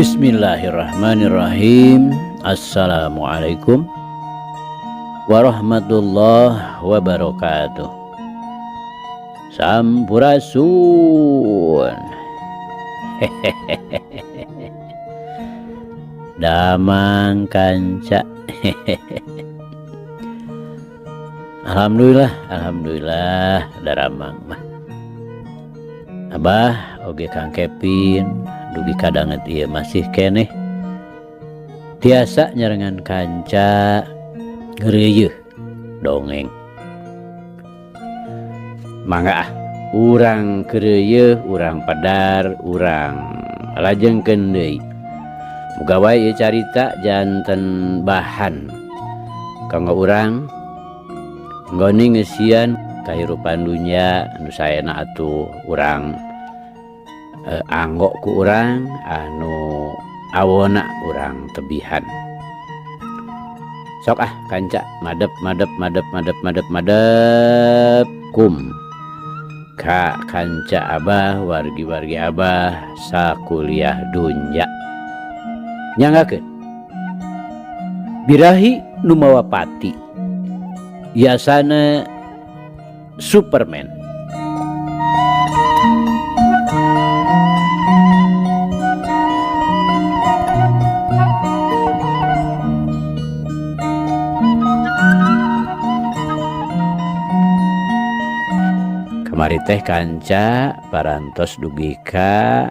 Bismillahirrahmanirrahim. Assalamualaikum warahmatullahi wabarakatuh. Sampurasun. Damang kanca. Alhamdulillah daramang mah. Abah oge Kang Kevin dugi kadanget ieu masih keneh tiasa nyarengan kanca geureuyeun dongeng. Mangga urang geureuyeun, urang padar, urang lajengkeun deui. Muga wae ieu carita janten bahan kanggo urang nggoni ngeusian kahirupan dunya anu saena atuh urang anggo ku urang anu awona urang tebihan. Sok kanca madep kum ka kanca abah wargi-wargi abah sakuliah dunya. Nyanggakeun birahi nu mawa pati biasana Superman. Kamari teh kanca parantos dugi ka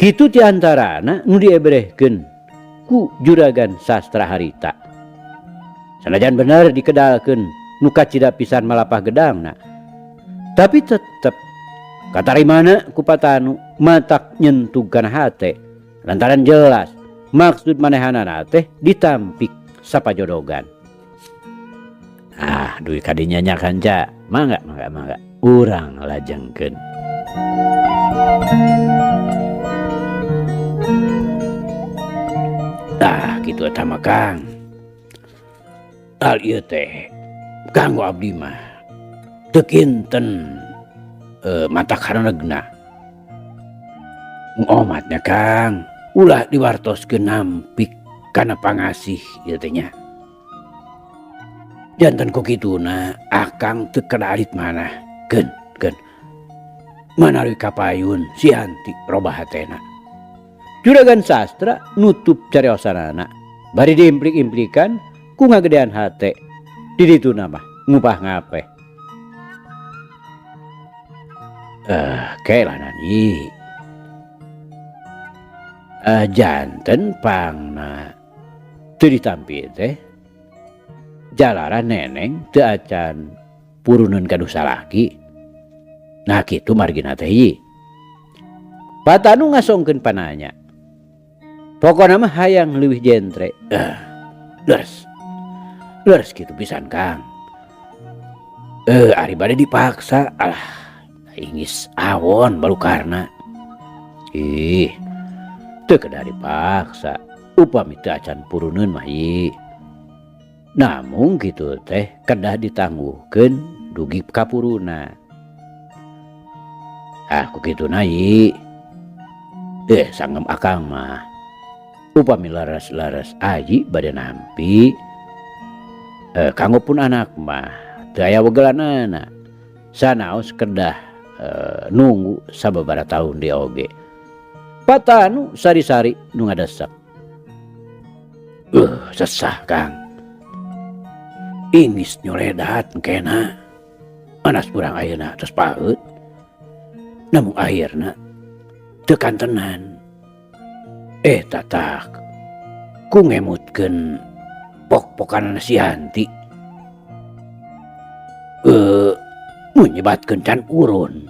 kitu diantarana nu diebrehkeun ku juragan sastra harita. Sanajan bener dikedalkeun nu kacida pisan malapah gedangna, tapi tetep katarimana ku patanu matak nyentuh kana hate lantaran jelas maksud manehanana teh ditampik sapajodogan. Duit kadinya nya kanca, mangga urang lajengkeun. Kitu eta mah Kang. Hal ieu teh kanggo abdi mah teu kinten mata karenegna. Omatnya Kang, ulah diwartoskeun nampik kana pangasih ieu teh nya. Janten ku kituna akang teu kadalit manah keun manawi kapayun si Hanti robah hatena. Juragan sastra nutup cariosanana bari diimplik-implikan ku ngagedean hate di dituna mah ngupah ngapeh. Kelanan ieu janten pangna teu ditampi teh jalaran neneng teu acan puruneun kaduh salaki. Nah kitu margina teh ieu. Patanu ngasongkeun pananya. Pokona mah hayang leuwih jentre. Leres kitu pisan Kang. Ari bade dipaksa, ingis awon balukarna. Teu kedah dipaksa. Upami teu acan puruneun mah ieu. Namun gitu teh kedah ditangguhkeun dugi kapuruna. Ku kituna ieu sanggem akang mah upami laras-laras aji bade nampi kanggo pun anak mah teu aya wegelanana sanaos kedah nunggu sababaraha taun deui oge. Patanu sari-sari nu ngadesek. Sesah Kang. Ingis nyoledat kena anas urang ayeuna tos paeut. Namun akhirna teu kantenan. Tatak ku ngemutkeun pok-pokanna si Hanti. Menyebatkeun can urun.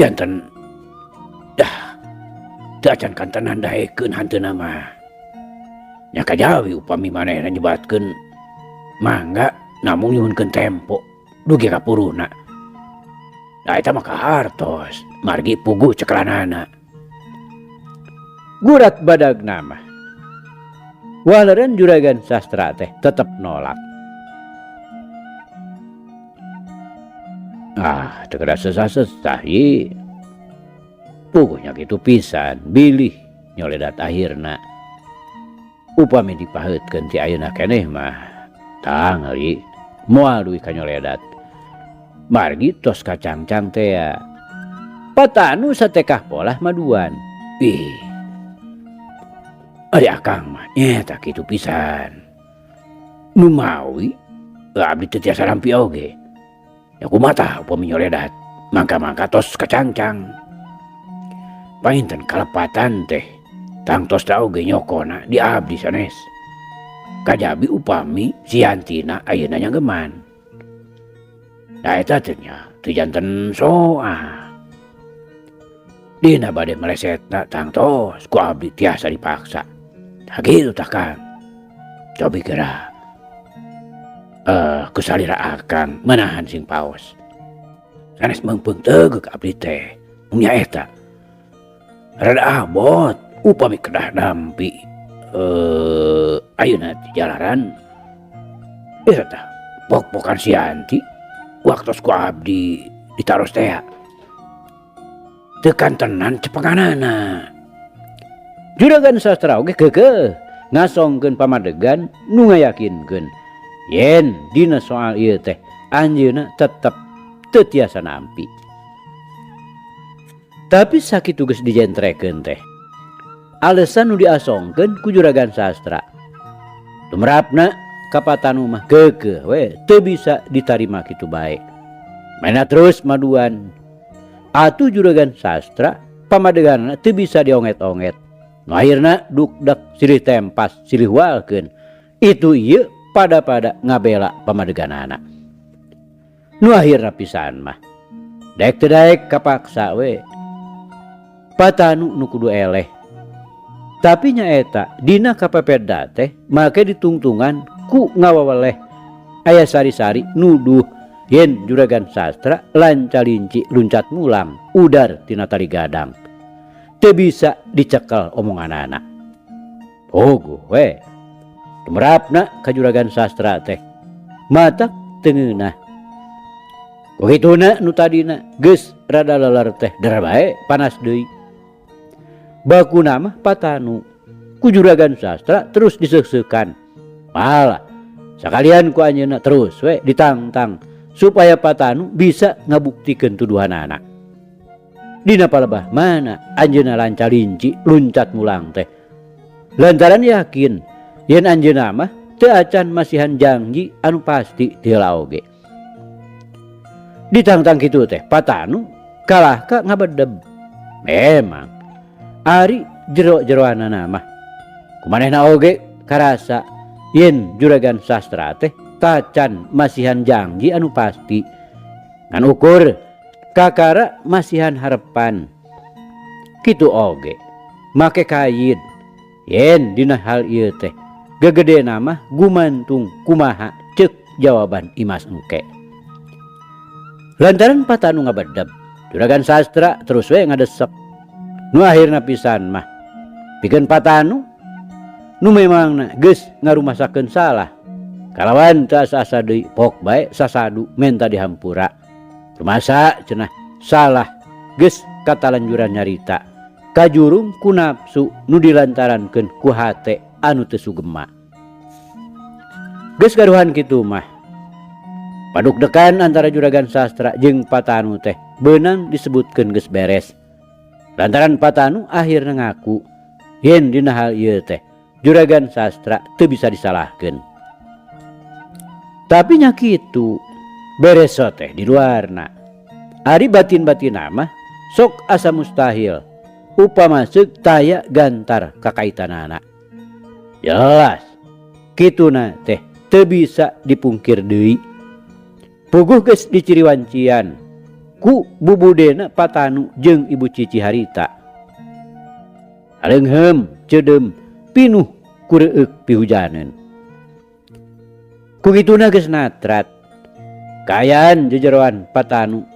Janten teu acan kantenan daekeun hanteuna mah. Nya kajawi upami manehna nyebatkeun mangga namung nyuhunkeun tempo dugi ka puruhna. Eta mah kahartos margi puguh ceklanana. Gurat badagna mah waleureun juragan sastra teh tetep nolak. Teu kada sesah-sesah ieu. Pokoknya gitu pisan bilih nyoledat akhirna. Upami dipaheutkeun ti ayeuna keneh mah tang ari moal duwi ka nyoledat. Margi tos kacangcang teh ya. Patanu satekah polah maduan. Ih. Ari akang mah nyeta kitu pisan. Nu mawi abdi teu tiasa rampi oge. Ya kumaha upami nyoledat mangka-mangka tos kacangcang. Painten kalepatan teh tang tos da oge nyokona di abdi sanes. Kajabi upami si Yantina ayeuna nyanggeman. Da eta teh nya teu janten soal. Dina bade melesetna tang tos ku abdi tiasa dipaksa. Tah kitu tah Kang. Cobi kira kusalira akang menahan sing paos. Sanes meungpeung teugeuh abdi teh. Nya eta rada abot upami kedah dampi ayeuna ti jalaran. Eta pok-pokan si Yanti waktos ku abdi ditaros teh. Tekan tenan cepenganana. Juragan sastra oge keukeuh ngasongkeun pamadegan nu ngayakinkeun yen dina soal ieu teh anjeunna tetep teu tiasa nampi. Tapi sakitu geus dijentrekeun teh alesan nu diasongkeun ku juragan sastra tumrapna ka Patanu mah keukeuh we teu bisa ditarima kitu bae. Maena terus maduan atuh juragan sastra pamadeganna teu bisa dionget-onget. Nu akhirna dukdak silih tempas silih walkeun itu ieu pada ngabela pamadeganana. Nu akhirna pisan mah daek teu daek kapaksa we Patanu nu kudu eleh. Tapi nyaeta dina kapepeda teh make ditungtungan ku ngawaweleh aya sari-sari nuduh yen juragan sastra lancalinci luncat mulang udar tina tali gadang. Teu bisa dicekel omonganana. Pogo we tumrapna ka juragan sastra teh matak teu ngeunah. Kuhituna nu tadina geus rada leler teh dara bae panas deui. Bakuna mah Patanu ku juragan sastra terus diseuk-seukan. Malah sakalian ku anjeunna terus we ditantang supaya Patanu bisa ngabuktikeun tuduhanana. Dina palebah mana anjeunna lancalinci luncat mulang teh. Lantaran yakin yen anjeunna mah teu acan masihan janji anu pasti ti heula oge. Ditantang kitu teh Patanu kalah ka ngabedeb. Memang ari jero-jeroanana mah kumanehna oge karasa yen juragan sastra teh tacan masihan janji anu pasti ngan ukur kakara masihan harepan. Kitu oge make kaid yen dina hal ieu teh gegedena mah gumantung kumaha ceuk jawaban Imas engke. Lantaran Patanu ngabedeb juragan sastra terus we ngadesek. Nu akhirna pisan mah pikeun Patanu nu memangna geus ngarumasakeun salah kalawan teu asa-asa deui pok bae sasadu menta dihampura. Rumasa cenah salah geus katalanjuran nyarita kajurung ku nafsu nu dilantarankeun ku hate anu teu sugema. Geus gaduhan kitu mah padukdekan antara juragan sastra jeung Patanu teh beunang disebutkeun geus beres. Lantaran Patanu akhirna ngaku yen dina hal ieu teh juragan sastra teu bisa disalahkeun. Tapi nya kitu beres teh di luarna. Ari batin-batinna mah sok asa mustahil upama seuk taya gantar kakaitanana. Jelas kituna teh teu bisa dipungkir deui. Puguh geus diciriwancian ku bubudena Patanu jeung Ibu Cici harita. Aleungheum ceudem pinuh ku reueuk pihujaneun. Ku kituna geus natrat kaayaan jejeroan Patanu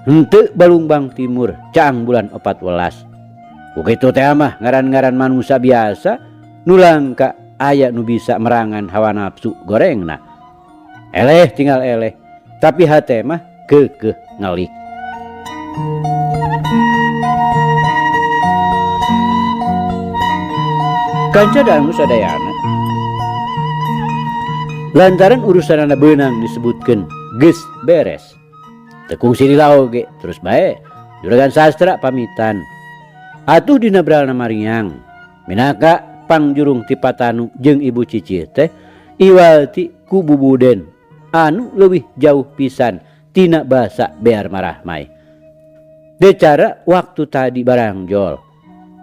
henteu Balumbang Timur caang bulan 14. Ku kitu teh mah ngaran-ngaran manusia biasa nu langka aya nu bisa merangan hawa nafsu gorengna. Eleh tinggal eleh tapi hate mah keukeuh ngalik. Kanca dangu sadayana. Lantaran urusan anak benang disebutkan geus beres. Tekung sirila oge terus bae juragan sastra pamitan. Atuh dina bralna Mariang. Minaka pangjurung ti Patanu jeung ibu Cicih teh iwalti ku Bubuden anu leuwih jauh pisan tina basa bear marahmai. Decara waktu tadi barangjol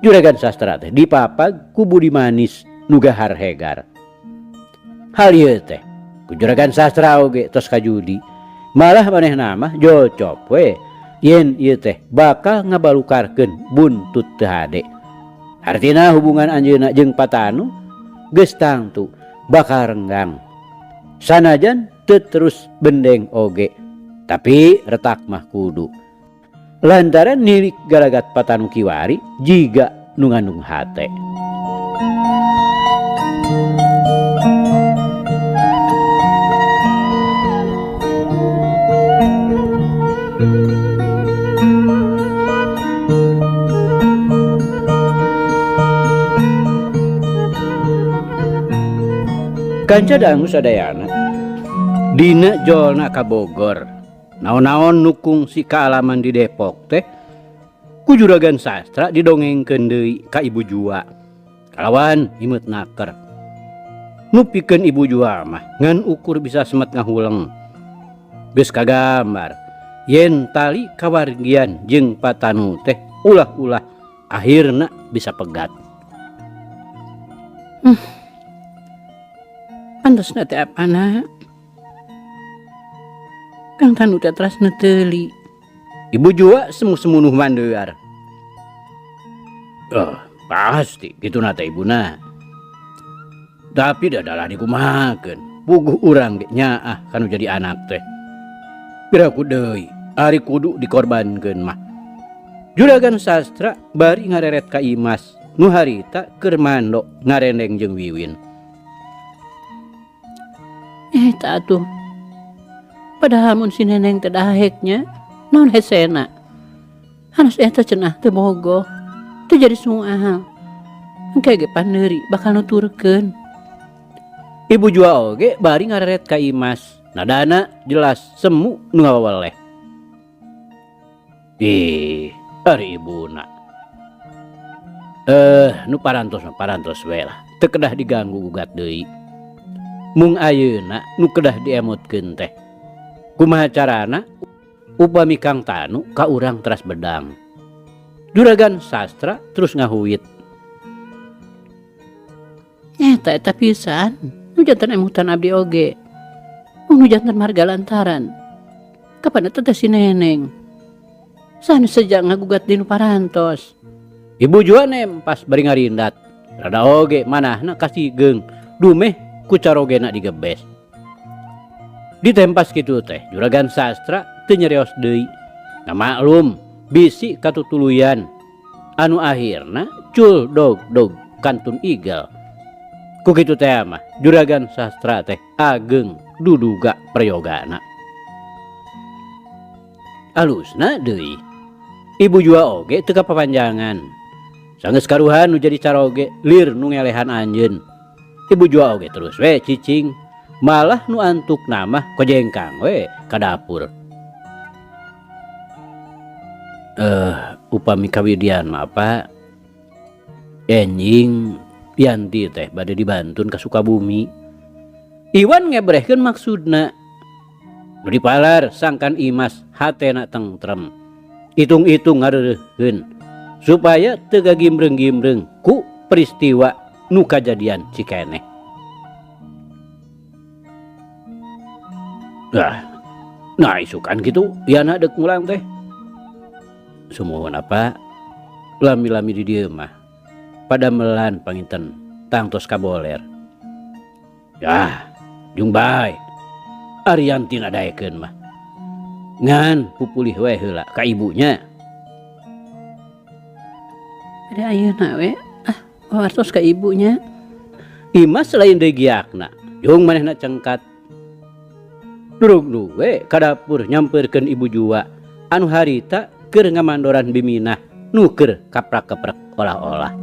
juragan sastra teh dipapag ku Budi Manis nu gahar hegar. Hal ieu teh ku juragan sastra oge tos kajudi malah manehna mah jocop we yen ieu teh bakal ngabalukarkeun buntut teu hade. Artina hubungan anjeunna jeung Patanu geus tangtu bakal renggang. Sanajan teu terus bendeng oge tapi retak mah kudu. Lantaran nilik galagat Patanu kiwari jiga nu ngandung hate. Kanca dangu sadayana dina jolna ka Bogor naon-naon nukung si kaalaman di Depok teh ku juragan sastra didongengkeun deui ka Ibu Jua kalawan imut naker. Nu pikeun Ibu Jua mah ngan ukur bisa semet ngahuleng geus kagambar yen tali kawargian jeung Patanu teh ulah-ulah akhirna bisa pegat. Pandosna teh apana? Kang Tanu teh trasna teuli. Ibu Jua semu-semunuh mandeuar. Pasti kitu na teh ibuna. Tapi dadalah dikumahakeun. Puguh urang ge nyaah kanu jadi anak teh. Piraku deui ari kudu dikorbankeun mah. Juragan sastra bari ngareret ka Imas nu harita keur mandok ngarendeng jeung Wiwin. Tak atuh. Padahal mun si Neneng teh daheknya naon hesena. Hanas eta cenah teu bogoh. Teu jadi sungal. Engke ge paneuri bakal nuturkeun. Ibu Jua oge bari ngareret ka Imas. Nadana jelas semu nu ngaweleh. Ari ibuna. Nu parantos we lah. Teu kedah diganggu gugat deui. Mung ayeuna nu kedah diemotkeun teh kumaha carana upami Kang Tanu ka urang teras bedang. Juragan sastra terus ngahuit. Eta pisan nu janten emutan abdi oge. Nu janten marga lantaran kapan eta teh si Neneng sanes sejak ngagugat dinu parantos. Ibu Jua nempas bari ngarindat rada oge manahna kasigeung dumeh ku carogena digebes. Ditempas kitu teh juragan sastra teu nyereos deui. Na maklum bisi katutuluyan anu akhirna cul dog kantun igal. Ku kitu teh mah juragan sastra teh ageng duduga prayogana. Alusna deui Ibu Jua oge teu kapapanjangan. Sanggeus karuhan nu jadi caroge lir nu ngelehan anjeun. Ibu Jua oge terus we cicing malah nu antuk nama kojengkang we ka dapur. Upami kawidian mah apa enjing Yanti teh bade dibantun ka Sukabumi. Iwan ngebrehkeun maksudna. Nu dipalar sangkan Imas hatena tentrem. Itung-itung ngareureuheun supaya teu gagimreung-gimreung ku peristiwa nu kajadian cikeneh. Nah isukan gitu ya na dek ngulang teh. Sumuhun apa lami-lami di dieu mah pada melan panginten tangtos kaboler. Ya jung bae Arianti nadaekeun mah ngan pupulih we heula ka ibunya. Ada ayeuna we wartos ka ibunya. Imas lain deui giakna jung manehna cengkat. Durug we ka dapur nyampeurkeun Ibu Jua anu harita keur ngamandoran biminah nu keur kaprak-keprek olah-olah.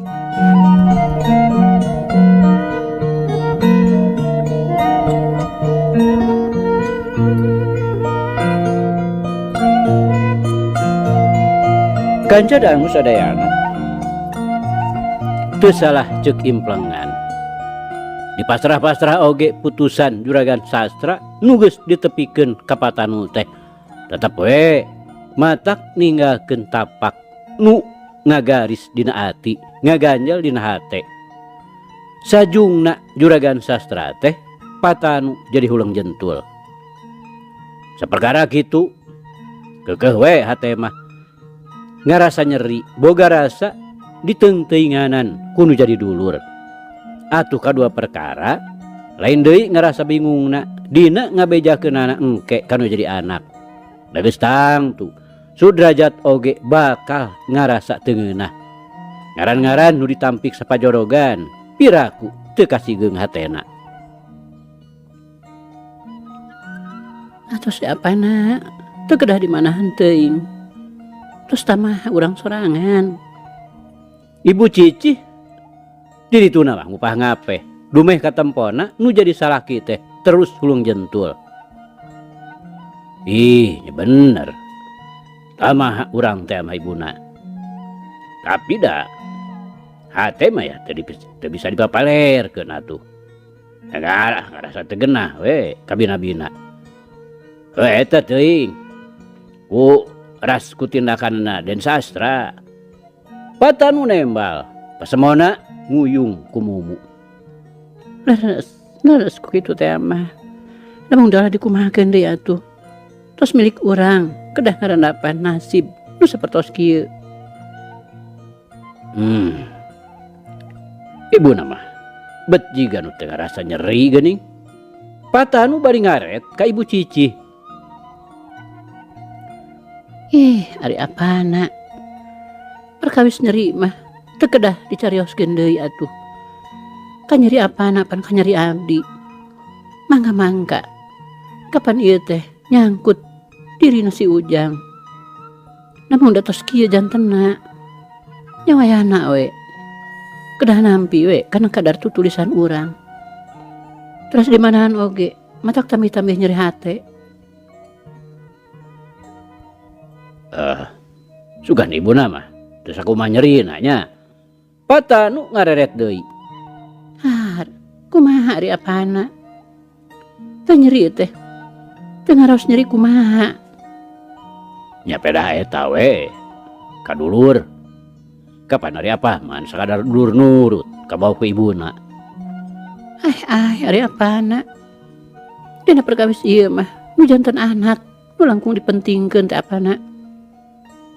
Kanca dangu sadayana teu salah ceuk implengan. Di pasrah-pasrah oge putusan juragan sastra nu geus ditepikeun ka Patanu teh tetep we matak ninggalkeun tapak nu ngagaris dina ati, ngaganjel dina hate. Sajungna juragan sastra teh Patanu jadi hulang jentul. Saperkara kitu keukeuh we hate mah ngarasa nyeri, boga rasa diteung-teunganan kudu jadi dulur. Atuh kadua perkara lain deui ngarasa bingungna dina ngabejakeunana engke kanu jadi anak. Da geus tangtu Sudrajat oge bakal ngarasa teu ngeunah. Ngaran-ngaran nu ditampik sapajorogan piraku teu kasigeung hatena. Atos diapana teu kedah di manahan teuing. Terus tamah urang sorangan. Ibu Cici dirituna mah ngupah ngape dumeh ka tempona nu jadi salaki teh terus hulung jentul. Ih bener tamah urang teh mah ibuna. Tapi dah hate mah ya teu bisa dipapalerkeun atuh. Ngarasa teu genah we ka bina-bina. Eta teuing ku ras ku tindakanna Den Sastra. Patanu nembal pasemona nguyung ku mumu. Leres ku kitu teh mah. Lamun dalah dikumahakeun deui atuh. Tos milik urang kedah ngarandapan nasib nu sapertos kieu. Ibu nama bet jiga nu teu ngarasa nyeri geuning. Patanu bari ngaret ka Ibu Cici. Ari apana? Perkawis nyeri mah teu kedah dicarioskeun deui atuh. Ka nyeri apana pan ka nyeri abdi. Mangga-mangga. Kapan ieu teh nyangkut dirina si Ujang. Namun datos kieu jantenna. Nyawayana we. Kedah nampi we kana kadar tu tulisan urang. Terus di manahan oge matak tambih-tambih nyeri hate. Sugan ibu nama terus aku mah nyeri nanya. Patanu ngareret deui. Kumaha ari apana? Teu nyeri teh. Teu ngaraos nyeri kumaha? Nya pedah eta we. Kadulur. Kapan ari apa man sakadar dulur nurut ka bau ku ibuna. Ari apana? Dina perkawis ieu mah nu janten anak nu langkung dipentingkeun teh apana?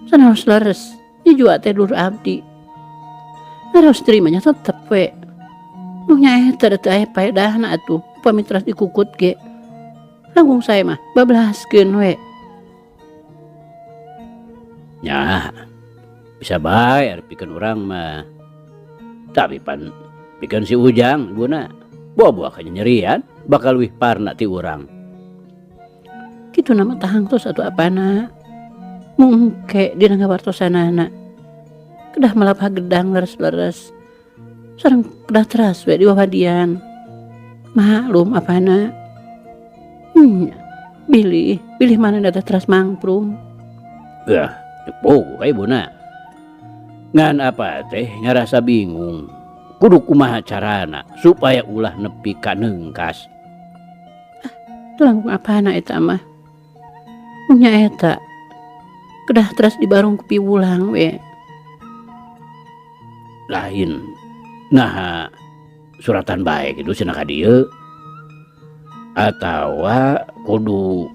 Sanaos leres nyujua teh dulur abdi. Ngaraos terimanya tetep we. Nu nyaeta teu aya paedahna atuh upami teras dikukut ge. Langkung sae mah bablaskeun we. Nya bisa bae ari pikeun urang mah. Tapi pan pikeun si Ujang ibuna buah-buah kanya nyerian bakal leuwih parna ti urang. Kitu nama tahang tos atuh apana? Mungke dina ngawartosanana. Kedah malapah gedang leres-leres. Sareng kedah teras we di wawadian. Maklum apana? Bilih mana data teras mangprum. Cepo ka ibuna. Ngan apa teh ngarasa bingung. Kudu kumaha carana supaya ulah nepi ka neungkas. Langkung apana eta mah? Nya eta kedah teras dibarung ku piwulang we. Lain nah suratan bae gitu cenah ka dieu atawa kudu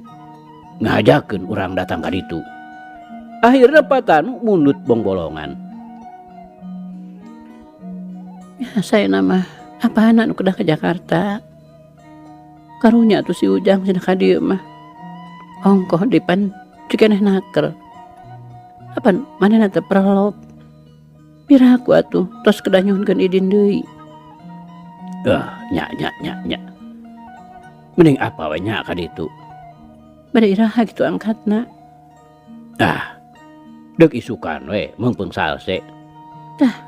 ngajakeun urang datang ka ditu. Akhirna Patanu mundut bongbolongan. Ya saya nama apana nu kedah ke Jakarta. Karunya tuh si Ujang cenah ka dieu mah. Ongkoh dipan cikeneh naker. Apan manehna teh perlop. Piraku atuh tos kedah nyuhunkeun idin deui. Nya. Mending apa we nya ka ditu. Bade iraha kitu angkatna. Deuk isukan we meungpeung salse.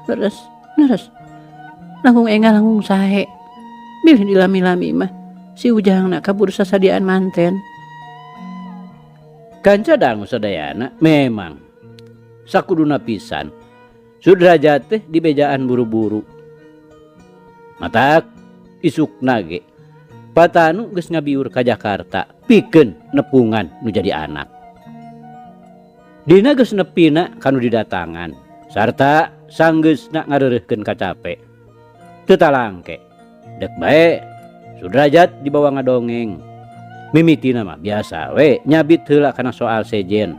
Leres. Langkung enggal langkung sae. Bilih dilami-lami mah si ujang nak kabur sasadiaan manten. Kanca dangu sadayana memang sakuduna pisan Sudrajat teh di bejaan buru-buru. Matak isuk nage patanu geus ngabiur ka Jakarta pikeun nepungan nu jadi anak. Dina geus nepina kanu didatangan sarta sanggeusna ngareureuhkeun kacape. Teu talangke dek bae Sudrajat dibawa ngadongeng. Mimitina mah biasa we nyabit heula kana soal sejen.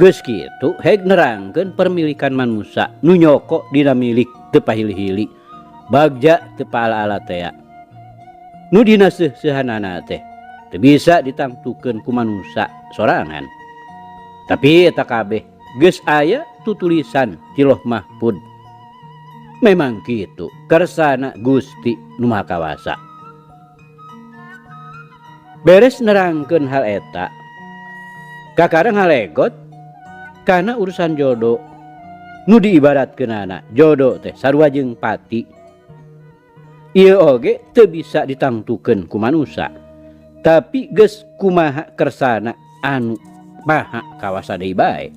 Geus kitu heg nerangkeun permilikan manusia nu nyoko dina milik teu pahili-hili bagja teu paala-ala tea. Nu dina seuh-seuhanana teh teu bisa ditangtukeun ku manusia sorangan. Tapi eta kabeh geus aya tutulisan ti Lauh Mahfud. Memang kitu kersana Gusti Nu Maha Kawasa. Beres nerangkeun hal eta kakarang halegot karena urusan jodoh nu diibaratkeunana jodoh teh sarua jeung pati. Ieu oge teu bisa ditangtukeun ku manusia tapi geus kumaha kersana anu maha kawasa deui bae.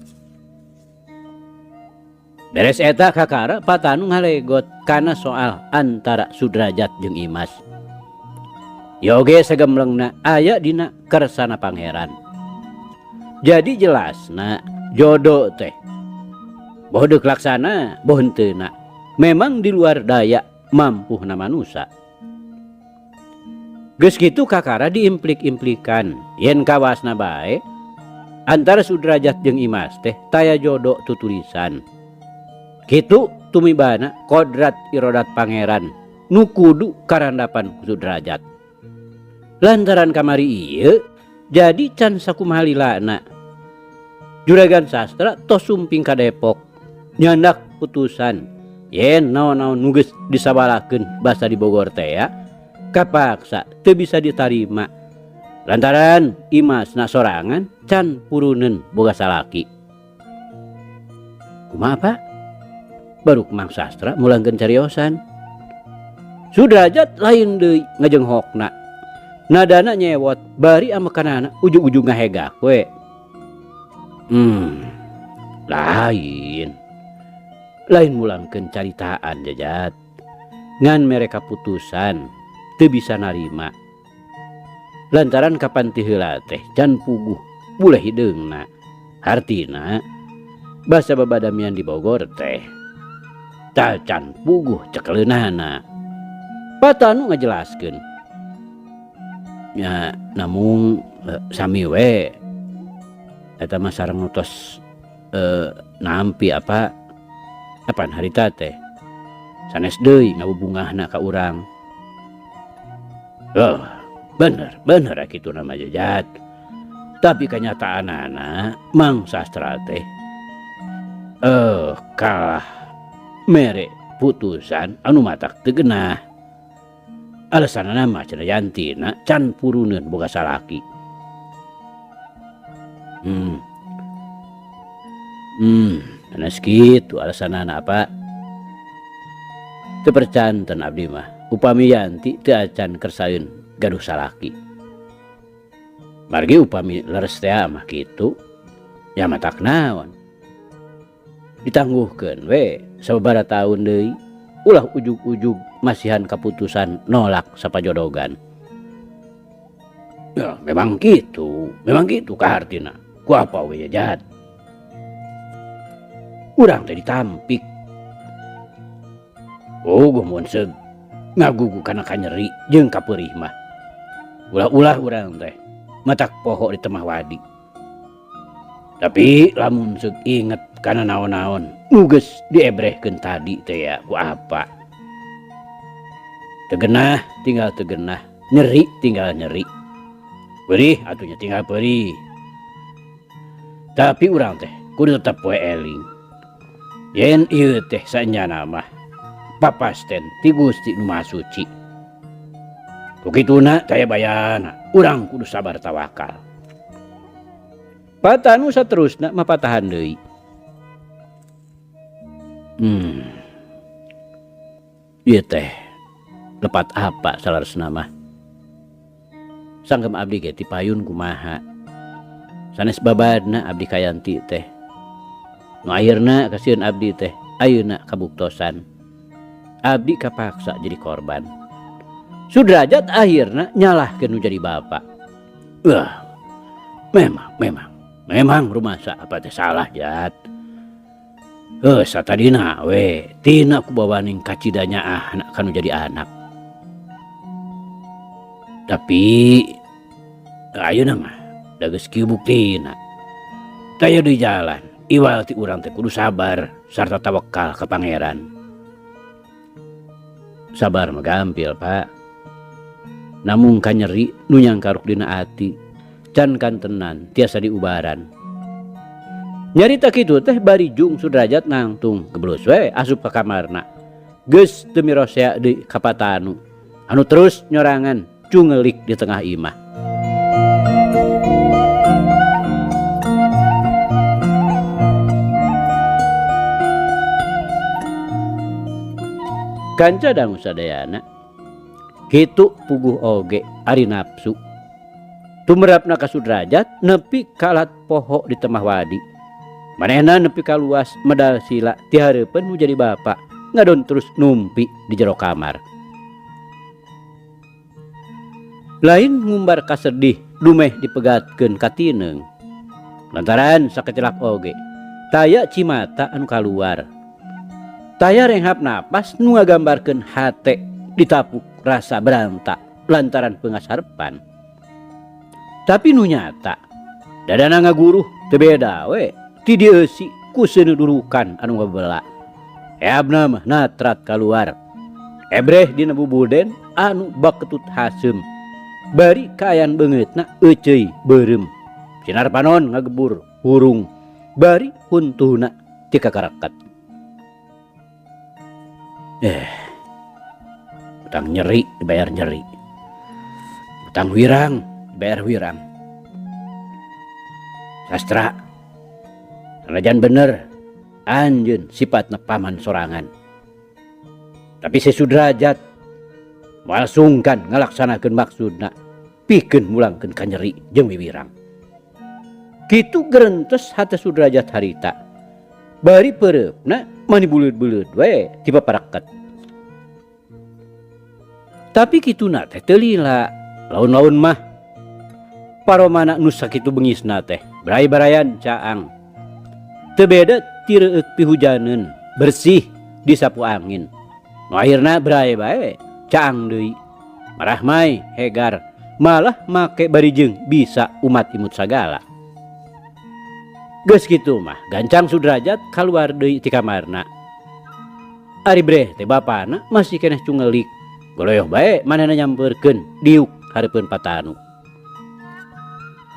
Beres eta kakara patanu ngalegot kana soal antara Sudrajat jeung Imas. Yoge sagemlengna aya dina kersana pangeran. Jadi jelasna jodoh teh boh deuk laksana boh henteuna memang di luar daya mampuhna manusia. Geus kitu kakara diimplik-implikan yen kawasna bae antara Sudrajat jeung Imas teh taya jodoh tutulisan. Kitu tumibana kodrat irodat pangeran nu kudu karandapan ku Sudrajat. Lantaran kamari ieu jadi can sakumaha lilana Juragan Sastra tos sumping ka Depok nyandak putusan yen naon-naon nu geus disabalakeun basa di Bogor teh ya kapaksa teu bisa ditarima lantaran Imasna sorangan can puruneun boga salaki. Kumaha Pak? Baru Mang Sastra mulangkeun cariosan. Sudrajat lain deui ngajenghokna. Nadana nyewot bari amekanana ujug-ujug ngahegak we. Lain mulangkeun caritaan Jajat. Ngan mereka putusan teu bisa narima. Lantaran kapan ti heula teh can puguh buleh hideungna. Hartina basa babadamian di Bogor teh tah can puguh cekeleunana. Patanu ngajelaskeun. Ya namung sami we eta mah sareng nutos nampi apaan harita teh sanes deui ngabubungahna ka urang. Oh bener kitu nama Jajat. Tapi kenyataanana Mang Sastra teh kalah mere putusan anu matak teu geunah. Alasanana mah cenah Yantina can puruneun boga salaki. Sanes kitu alasanana apa? Teu percanten abdi mah upami Yanti teu acan kersaeun gaduh salaki. Margi upami leres teh mah kitu ya matak naon. Ditangguhkeun we sababaraha taun deui ulah ujug-ujug masihan keputusan nolak sapajodogan. Ya memang gitu kahartina. Ku apa we Jajat? Urang teh ditampik. Gue mun seug ngagugu kana kanyeri jeung kapeurih mah. Ulah-ulah urang teh matak poho di tengah wadi. Tapi lamun seug inget kana naon-naon nu geus diebrehkeun tadi teh ya ku apa? Tegenah tinggal tegenah, nyeri tinggal nyeri. Perih atunya tinggal perih. Tapi urang teh kudu tetep poe eling. Yen ieu teh saenyana mah papasten ti Gusti Nu Maha Suci. Kukituna taya bayana, urang kudu sabar tawakal. Patanu saterusna mapatahan deui. Ieu teh lepat apa salaresna mah? sanggem abdi ge ti payun kumaha. Sanes babadna abdi kayanti teh. Nu akhirna kasieun abdi teh ayeuna kabuktosan. Abdi kapaksa jadi korban. Sudrajat akhirna nyalahkeun nu jadi bapak. Memang rumasa apa teh salah Jat. Satadina we tina ku bawaning kacidanya anak kanu jadi anak. Tapi ayeuna mah da geus kieu buktina. Taya di jalan, iwal ti urang teh kudu sabar sarta tawakal ka pangeran. Sabar mah gampil, Pak. Namung ka nyeri nu nyangkaruk dina ati, can kantenan tiasa diubaran. Nyarita kitu teh bari jung Sudrajat nangtung geblus we asup ka kamarna. Geus teu mirosea deui ka Patanu. Anu terus nyorangan cungelik di tengah imah. Kanca dangu sadayana kitu puguh oge ari nafsu. Tumrapna ka Sudrajat nepi kalat poho di temah wadi. Manehna nepi kaluas medal sila ti hareupeun nu jadi bapak ngadon terus numpi di jero kamar. Lain ngumbar kasedih dumeh dipegatkeun ka tineung. Lantaran sakecelak oge taya cimata anu kaluar. Taya renghap napas nu ngagambarkeun hate ditapuk rasa berantak lantaran pengasarepan. Tapi nu nyata dadana ngaguruh teu beda we ti dieu eusi ku seudurukan anu ngabela. Eabna mah natrat kaluar. Ebreh dina bubuden anu baketut haseum. Bari kaayaan beungeutna euceuy beureum. Sinar panon ngagebur hurung. Bari huntuhna ti kakarakat. Utang nyeri dibayar nyeri. Utang wirang dibayar wirang. Sastra sanajan bener anjeun sifatna paman sorangan. Tapi si Sudrajat moal sungkan ngalaksanakeun maksudna pikeun mulangkeun ka nyeri jeung wiwirang. Kitu gerentes hate Sudrajat harita. Bari peureupna mani buleud-buleud we ti paparaket. Tapi kituna teh teu lila. Laun-laun mah paromana nu sakitu beungisna teh baray-barayan caang. Teu beda ti reueuk pihujaneun bersih disapu angin. Nu akhirna beray bae caang deui. Marah mai hegar malah make barijeng bisa umat imut sagala. Geus kitu mah gancang Sudrajat kaluar deui ti kamarna. Ari breh teh bapana masih keneh cungelik. Goloyoh bae manehna nyampeurkeun diuk hareupeun Patanu.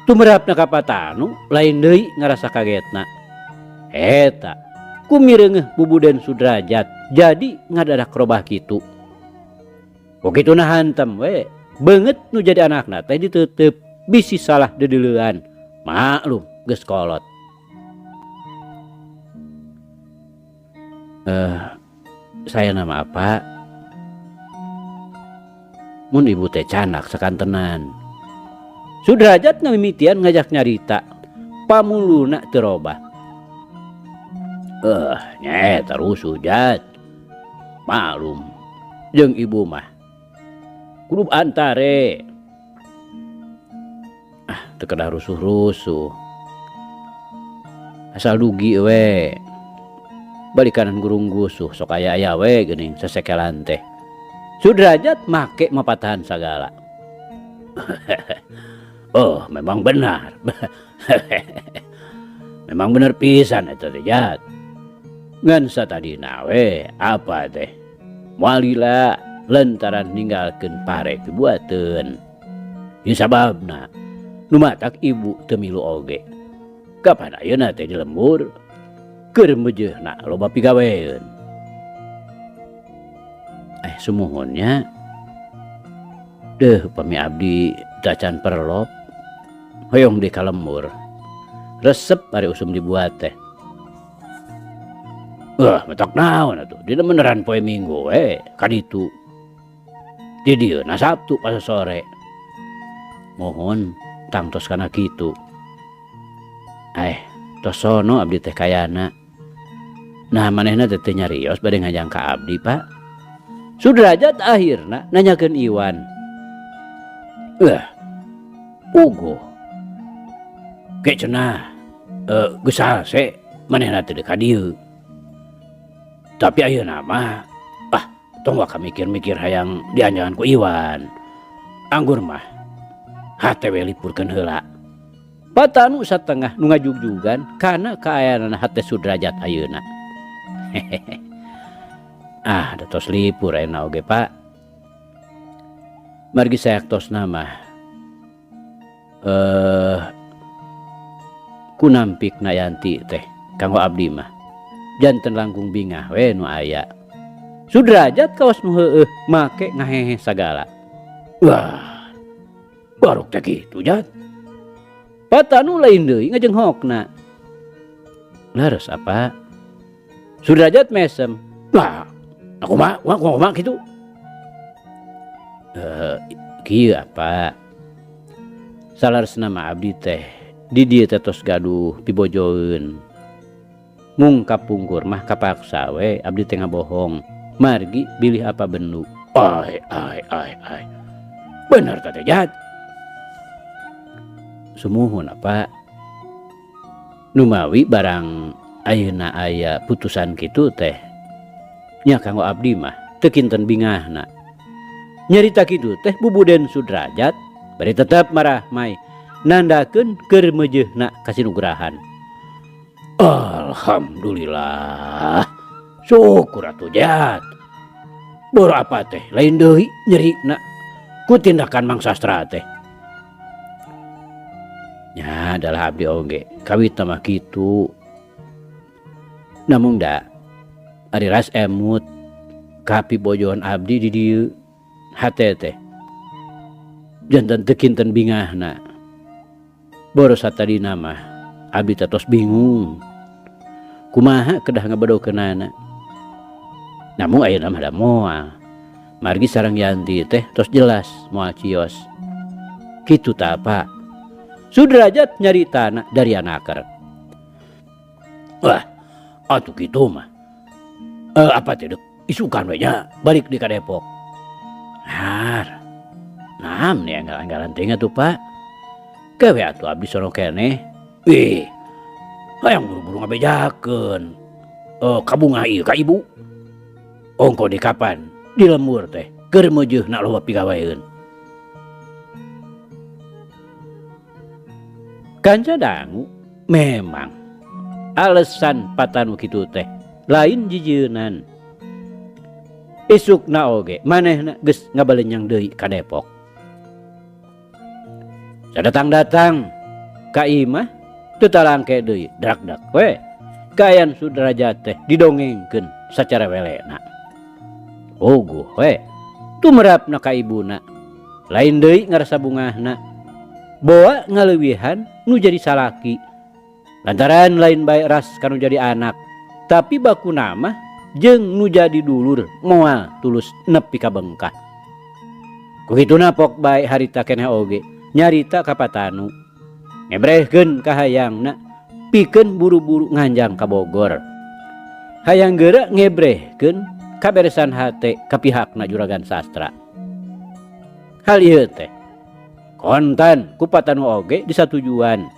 Tumrapna ka Patanu lain deui ngarasa kagetna. Eta ku mireungeuh bubuden Sudrajat jadi ngadadak robah kitu. Pokituna hantem we beungeut nu jadi anakna teh diteuteup bisi salah dedeleuan. Maklum geus kolot. Saya nama apa? Mun ibu teh canak sakantenan. Sudrajat ngamimitian ngajak nyarita. Pamuluna teu robah. Nyaeta rusuh Jat. Maklum jeung ibu mah kudu antare. Teu kedah rusuh-rusuh. Asal dugi we. Balikanan gurung gusuh sok aya-aya we geuning sasekelan teh. Sudrajat make mapatahan sagala. Oh, memang benar. Memang benar pisan eta teh Jat. Ngan satadina we apa teh? Moal lila lantaran ninggalkeun pare pibuateun. Ieu sababna nu matak ibu teu milu oge. Kapan ayeuna teh di lembur? Keur meujeuhna loba pigaweun. Sumuhunnya deuh upami abdi dacan perlop hoyong di ka lembur. Resep ari usum dibuat teh. Metok naon atuh? Dina beneran poe Minggu we ka ditu. Di dieu na Sabtu pas sore. mohon tangtos kana kitu. Tos sono abdi teh kayana. Nah manehna teh nyarios bade ngajang ka abdi, Pak. Sudrajat akhirna nanyakeun Iwan. Ugo. Ge cenah geus salse manehna teh ka dieu. Tapi ayeuna mah tong waka mikir-mikir hayang dianjangan ku Iwan. Anggur mah hate we lipurkeun heula. Patanu satengah nu ngajugjugan kana kaayanan hate Sudrajat ayeuna. Da tos lipur ayeuna oge, Pak. Margi sayaktosna mah kunampikna Yanti teh kanggo abdi mah janten langkung bingah we nu aya. Sudrajat kawas nu heueuh make ngahehe sagala. Wah, barok teh kitu Jat. Patanu lain deui ngajenghokna. Leres apa? Sudrajat mesem. Wah, aku mah kitu. Kieu apa? Salaresna mah abdi teh di dieu teh tos gaduh pibojoeun. Mung kapungkur mah kapaksa we abdi teh ngabohong. Margi bilih apa bendu. Ai. Bener teh Jat. Sumuhun apa? Numawi barang ayeuna aya putusan kitu teh. Nya kanggo abdi mah teu kinten bingahna. Nyarita kitu teh bubuden Sudrajat bari tetep marah mai nandakeun keur meujeuhna kasinugrahan. Alhamdulillah. Syukur atuh Jat. Boro apa teh lain deui nyerina ku tindakan Mang Sastra teh. Ya adalah abdi oge kawitna mah kitu. Namun da ari ras emut ka pibojoan abdi di dieu hate teh janten teu kinten bingahna. Boro satadina mah abdi teh tos bingung kumaha kedah ngabedokeunana. Namun ayeuna mah da moal. Margi sareng Yanti teh tos jelas moal cios. Kitu tah Pak. Sudrajat nyaritana dari anaker. Wah, atuh kitu mah. Apa teh deuk isukan we nya balik di ka Depok. Naam nih anggalan teh tuh Pak. Gawe atuh abdi sono keneh. Hayang buru-buru ngabejakeun. Kabunga ieu ka ibu. Ongko di kapan? Di lembur teh keur meujeuhna loba pigaweeun. Kanca dangu memang alasan patanu kitu teh lain jijeunan. Isukna oge manehna geus ngabalenyang deui ka Depok. Sadatang-datang ka imah teu talangke deui dak-dak we kayan Sudrajat teh didongengkeun sacara welena. Oguh we tumerapna ka ibuna lain deui ngarasa bungahna. Boa ngaleuwihan nu jadi salaki lantaran lain bae ras kanu jadi anak tapi baku nama jeung nu jadi dulur moal tulus nepi ka bengkah. Kukituna pok bae harita keneh oge nyarita ka patanu ngebrehkeun ka hayangna pikeun buru-buru nganjang ka Bogor. Hayang geura ngebrehkeun kaberesan hate ka pihakna Juragan Sastra. Hal ieu teh kontan ku patanu oge disatujuan.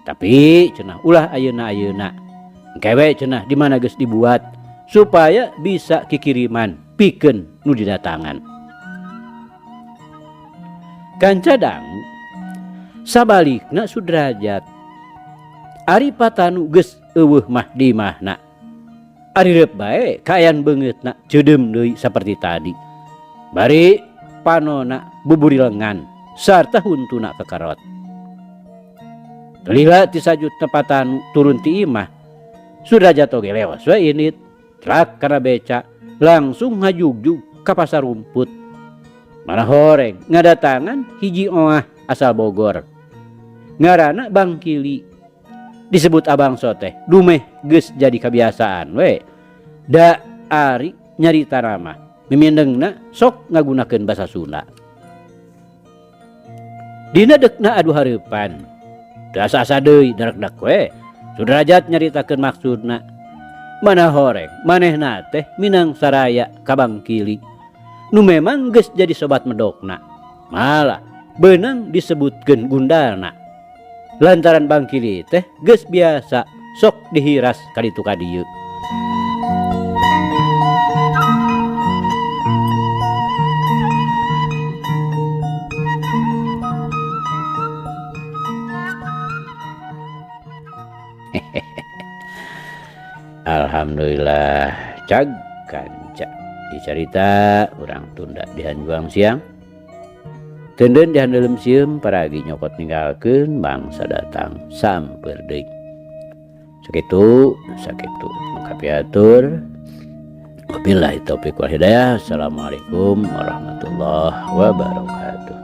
Tapi cenah ulah ayeuna engkewe cenah di mana geus dibuat supaya bisa kikiriman pikeun nu didatangan. Kanca dangu sabalikna Sudrajat ari patanu geus eueuh mah di imahna. Ari reup bae kaayaan beungeutna ceudem deui saperti tadi. Bari panona buburi lengan sarta huntuna kekarot. Lila ti sajutna patanu turun ti imah. Sudrajat oge leos we init trak kana beca langsung ngajugjug ka pasar rumput. Mana horeng ngadatangan hiji oah asal Bogor. Ngaranna Bang Kili. Disebut Abang Soteh dumeh geus jadi kebiasaan we. Da ari nyarita nama mimindengna sok ngagunakeun basa Sunda. Dina dekna adu hareupan. Teu asa-asa deui darak-dak we. Sudrajat nyaritakeun maksudna. Mana horeng manehna teh minang saraya ka Bangkili. Nu memang geus jadi sobat medokna. Malah beunang disebutkeun gundalna. Lantaran Bangkili teh geus biasa sok dihiras ka ditu ka dieu. Alhamdulillah cag kanca dicarita urang tunda di hanjuang siang. Teudeun di handeulem sieum paragi nyokot ninggalkeun bangsa datang samper deui. Sakitu mangkapiatur. Wabillahi taufiq wal hidayah. Assalamualaikum warahmatullahi wabarakatuh.